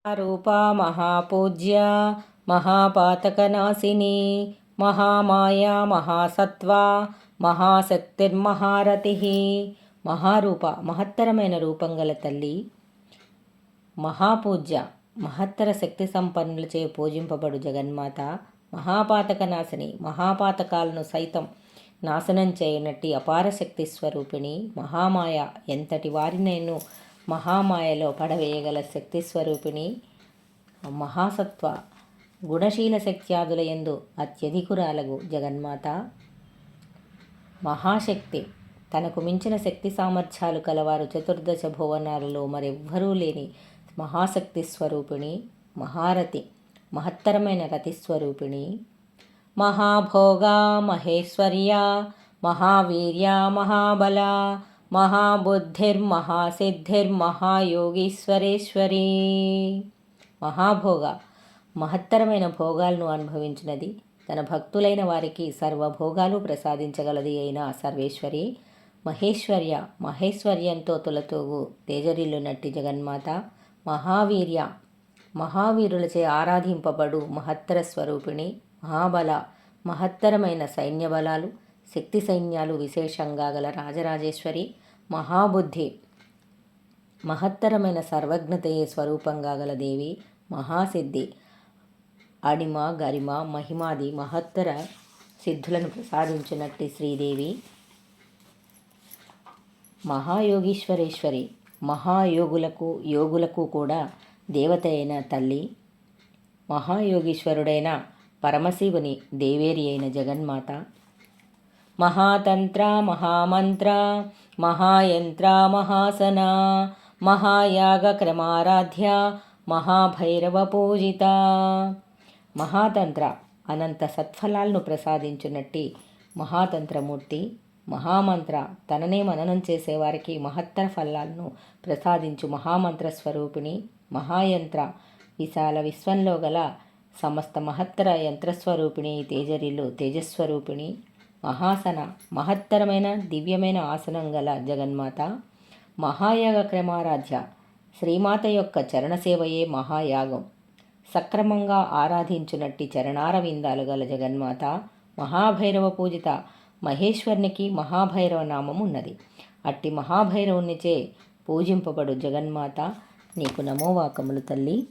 రూపా మహాపూజ్య మహాపాతకనాశిని మహామాయా మహాసత్వా మహాశక్తిర్మహారతి. మహారూప మహత్తరమైన రూపం గల తల్లి, మహాపూజ్య మహత్తర శక్తి సంపన్నులచే పూజింపబడు జగన్మాత, మహాపాతకనాశిని మహాపాతకాలను సైతం నాశనం చేయనట్టి అపార శక్తి స్వరూపిణి, మహామాయ ఎంతటి వారినైనా మహామాయలో పడవేయగల శక్తి స్వరూపిణి, మహాసత్వ గుణశీల శక్త్యాదుల యందు అత్యధికురాలగు జగన్మాత, మహాశక్తి తనకు మించిన శక్తి సామర్థ్యాలు కలవారు చతుర్దశ భువనాలలో మరెవ్వరూ లేని మహాశక్తి స్వరూపిణి, మహారథి మహత్తరమైన రతిస్వరూపిణి, మహాభోగా మహేశ్వర్య మహావీర్య మహాబల మహాబుద్ధిర్మహాసిద్ధిర్మహాయోగీశ్వరేశ్వరీ. మహాభోగ మహత్తరమైన భోగాలను అనుభవించినది, తన భక్తులైన వారికి సర్వభోగాలు ప్రసాదించగలది అయిన సర్వేశ్వరి, మహేశ్వర్య మహేశ్వర్యంతో తులతూగు తేజరిల్లునట్టి జగన్మాత, మహావీర్య మహావీరులచే ఆరాధింపబడు మహత్తర స్వరూపిణి, మహాబల మహత్తరమైన సైన్య బలాలు శక్తి సైన్యాలు విశేషంగా గల రాజరాజేశ్వరి, మహాబుద్ధి మహత్తరమైన సర్వజ్ఞతయే స్వరూపంగా గల దేవి, మహాసిద్ధి అణిమ గరిమ మహిమాది మహత్తర సిద్ధులను ప్రసాదించినట్టి శ్రీదేవి, మహాయోగీశ్వరేశ్వరి యోగులకు కూడా దేవత అయిన తల్లి, మహాయోగీశ్వరుడైన పరమశివుని దేవేరి అయిన జగన్మాత, మహాతంత్ర మహామంత్ర మహాయంత్ర మహాసన మహాయాగ క్రమారాధ్య మహాభైరవ పూజిత. మహాతంత్ర అనంత సత్ఫలాలను ప్రసాదించున్నట్టి మహాతంత్రమూర్తి, మహామంత్ర తననే మననం చేసేవారికి మహత్తర ఫలాలను ప్రసాదించు మహామంత్ర స్వరూపిణి, మహాయంత్ర విశాల విశ్వంలో గల సమస్త మహత్తర యంత్రస్వరూపిణి తేజరిల్లు తేజస్వరూపిణి, మహాసన మహత్తరమైన దివ్యమైన ఆసనం గల జగన్మాత, మహాయాగ క్రమారాధ్య శ్రీమాత యొక్క చరణసేవయే మహాయాగం, సక్రమంగా ఆరాధించునట్టి చరణారవిందాలు గల జగన్మాత, మహాభైరవ పూజిత మహేశ్వరునికి మహాభైరవ నామం ఉన్నది. అట్టి మహాభైరవునిచే పూజింపబడు జగన్మాత నీకు నమోవాకములు తల్లి.